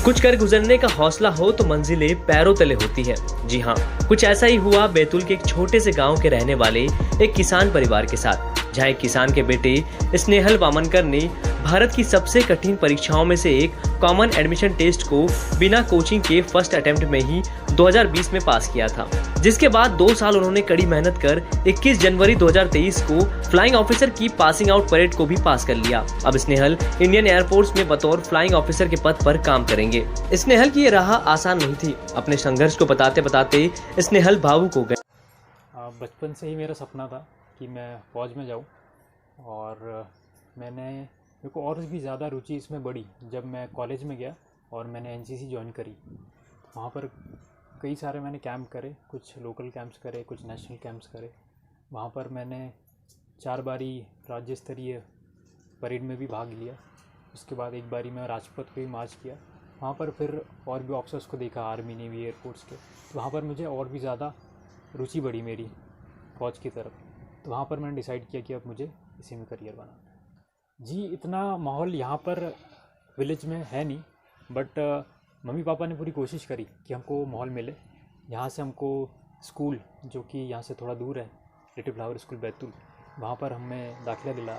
कुछ कर गुजरने का हौसला हो तो मंजिलें पैरों तले होती है। जी हाँ, कुछ ऐसा ही हुआ बैतूल के एक छोटे से गांव के रहने वाले एक किसान परिवार के साथ, जहां एक किसान के बेटे स्नेहल वामनकर ने भारत की सबसे कठिन परीक्षाओं में से एक कॉमन एडमिशन टेस्ट को बिना कोचिंग के फर्स्ट अटेम्प्ट में ही 2020 में पास किया था, जिसके बाद 2 साल उन्होंने कड़ी मेहनत कर 21 जनवरी 2023 को फ्लाइंग ऑफिसर की पासिंग आउट परेड को भी पास कर लिया। अब स्नेहल इंडियन एयरफोर्स में बतौर फ्लाइंग ऑफिसर के पद पर काम करेंगे। स्नेहल की ये राह आसान नहीं थी। अपने संघर्ष को बताते बताते स्नेहल भावुक हो गए। बचपन से ही मेरा सपना था कि मैं फौज में जाऊं, और मेरे को और भी ज़्यादा रुचि इसमें बढ़ी जब मैं कॉलेज में गया और मैंने एनसीसी ज्वाइन करी। वहाँ पर कई सारे मैंने कैंप करे, कुछ लोकल कैंप्स करे, कुछ नेशनल कैंप्स करे। वहाँ पर मैंने 4 बारी राज्य स्तरीय परेड में भी भाग लिया। उसके बाद एक बारी मैं राजपथ पे भी मार्च किया। वहाँ पर फिर और भी ऑफिसर्स को देखा, आर्मी, नेवी, एयरफोर्स के। तो वहाँ पर मुझे और भी ज़्यादा रुचि बढ़ी मेरी फ़ौज की तरफ। तो वहाँ पर मैंने डिसाइड किया कि अब मुझे इसी में करियर बनाना है। जी, इतना माहौल यहाँ पर विलेज में है नहीं, बट मम्मी पापा ने पूरी कोशिश करी कि हमको माहौल मिले। यहाँ से हमको स्कूल, जो कि यहाँ से थोड़ा दूर है, लिटिल फ्लावर स्कूल बैतूल, वहाँ पर हमें दाखिला दिला,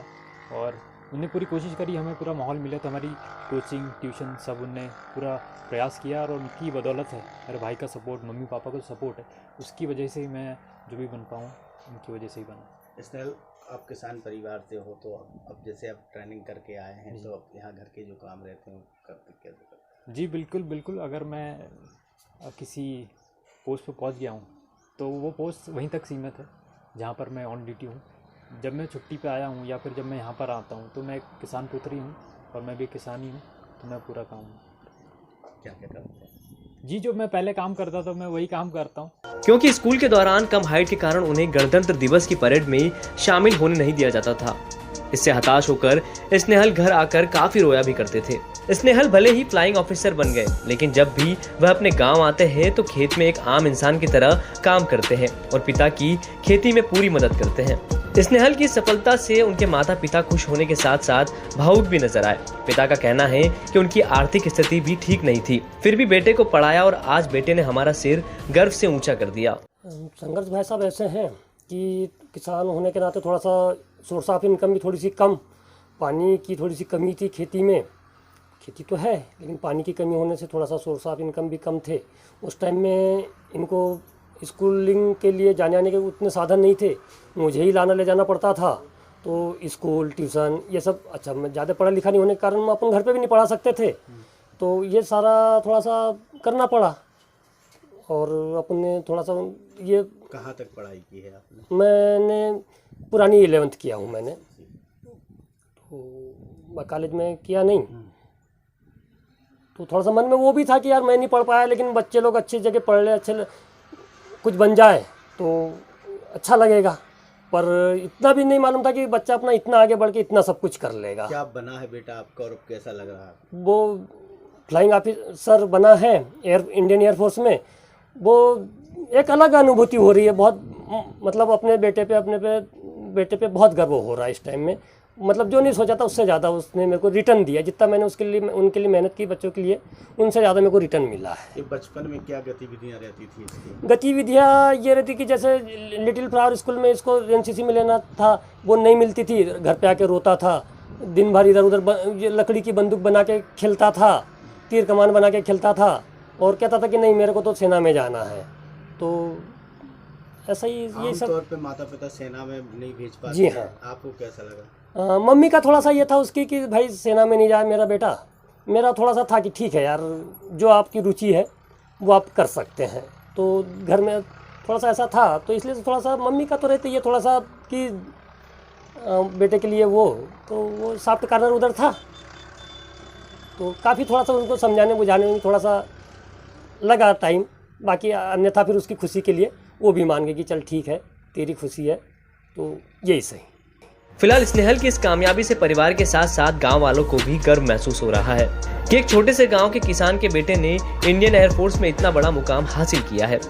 और उन्हें पूरी कोशिश करी हमें पूरा माहौल मिले। तो हमारी कोचिंग, ट्यूशन सब उनने पूरा प्रयास किया, और उनकी बदौलत है, मेरे भाई का सपोर्ट, मम्मी पापा का सपोर्ट है, उसकी वजह से ही मैं जो भी बन पाऊँ, उनकी वजह से ही बना। स्नेहल, आप किसान परिवार से हो, तो अब जैसे आप ट्रेनिंग करके आए हैं, तो अब यहाँ घर के जो काम रहते हैं करते कैसे करते? जी बिल्कुल। अगर मैं किसी पोस्ट पर पहुँच गया हूँ तो वो पोस्ट वहीं तक सीमित है जहाँ पर मैं ऑन ड्यूटी हूँ। जब मैं छुट्टी पे आया हूँ या फिर जब मैं यहाँ पर आता हूँ तो मैं एक किसान पुत्री हूँ, और मैं भी किसान ही हूँ, तो मैं पूरा काम क्या करते हैं? जी, जो मैं पहले काम करता था मैं वही काम करता हूँ। क्योंकि स्कूल के दौरान कम हाइट के कारण उन्हें गणतंत्र दिवस की परेड में शामिल होने नहीं दिया जाता था। इससे हताश होकर स्नेहल घर आकर काफी रोया भी करते थे। स्नेहल भले ही फ्लाइंग ऑफिसर बन गए, लेकिन जब भी वह अपने गांव आते हैं तो खेत में एक आम इंसान की तरह काम करते हैं और पिता की खेती में पूरी मदद करते हैं। स्नेहल की सफलता से उनके माता पिता खुश होने के साथ साथ भावुक भी नजर आए। पिता का कहना है कि उनकी आर्थिक स्थिति भी ठीक नहीं थी, फिर भी बेटे को पढ़ाया, और आज बेटे ने हमारा सिर गर्व से ऊंचा कर दिया। संघर्ष भाई साहब ऐसे हैं कि किसान होने के नाते थोड़ा सा सोर्स ऑफ इनकम भी थोड़ी सी कम, पानी की थोड़ी सी कमी थी खेती में। खेती तो है, लेकिन पानी की कमी होने से थोड़ा सा सोर्स ऑफ इनकम भी कम थे। उस टाइम में इनको स्कूलिंग के लिए जाने आने के उतने साधन नहीं थे, मुझे ही लाना ले जाना पड़ता था। तो स्कूल, ट्यूशन, ये सब, अच्छा मैं ज़्यादा पढ़ा लिखा नहीं होने के कारण हम अपन घर पे भी नहीं पढ़ा सकते थे, तो ये सारा थोड़ा सा करना पड़ा। और अपने थोड़ा सा ये, कहाँ तक पढ़ाई की है आपने? मैंने पुरानी 11th किया हूँ मैंने, तो कॉलेज में किया नहीं। तो थोड़ा सा मन में वो भी था कि यार मैं नहीं पढ़ पाया, लेकिन बच्चे लोग अच्छी जगह पढ़ ले, अच्छे कुछ बन जाए तो अच्छा लगेगा। पर इतना भी नहीं मालूम था कि बच्चा अपना इतना आगे बढ़ के इतना सब कुछ कर लेगा। क्या बना है बेटा आपका, और कैसा लग रहा है? वो फ्लाइंग ऑफिसर बना है इंडियन एयरफोर्स में। वो एक अलग अनुभूति हो रही है, बहुत, मतलब अपने बेटे पे बहुत गर्व हो रहा है इस टाइम में। मतलब जो नहीं सोचा था उससे ज़्यादा उसने मेरे को रिटर्न दिया। जितना मैंने उनके लिए मेहनत की बच्चों के लिए, उनसे ज़्यादा मेरे को रिटर्न मिला है। ये बचपन में क्या गतिविधियाँ रहती थी इसकी? गतिविधियाँ ये रहती कि जैसे लिटिल फ्लावर स्कूल में इसको एनसीसी में लेना था, वो नहीं मिलती थी। घर पे आके रोता था, दिन भर इधर उधर लकड़ी की बंदूक बना के खेलता था, तीर कमान बना के खेलता था, और कहता था कि नहीं मेरे को तो सेना में जाना है। तो ऐसा ही ये सब। तौर पे माता पिता सेना में नहीं भेज पाते। जी हाँ। आपको कैसा लगा? मम्मी का थोड़ा सा ये था उसकी कि भाई सेना में नहीं जाए मेरा बेटा। मेरा थोड़ा सा था कि ठीक है यार, जो आपकी रुचि है वो आप कर सकते हैं। तो घर में थोड़ा सा ऐसा था, तो इसलिए थोड़ा सा मम्मी का तो रहते ये थोड़ा सा कि बेटे के लिए वो सॉफ्ट कॉर्नर उधर था। तो काफ़ी थोड़ा सा उनको समझाने बुझाने में थोड़ा सा लगा टाइम। बाकी अन्यथा फिर उसकी खुशी के लिए वो भी मान गए कि चल ठीक है, तेरी खुशी है, तो यही सही। फिलहाल स्नेहल की इस कामयाबी से परिवार के साथ साथ गांव वालों को भी गर्व महसूस हो रहा है कि एक छोटे से गांव के किसान के बेटे ने इंडियन एयरफोर्स में इतना बड़ा मुकाम हासिल किया है।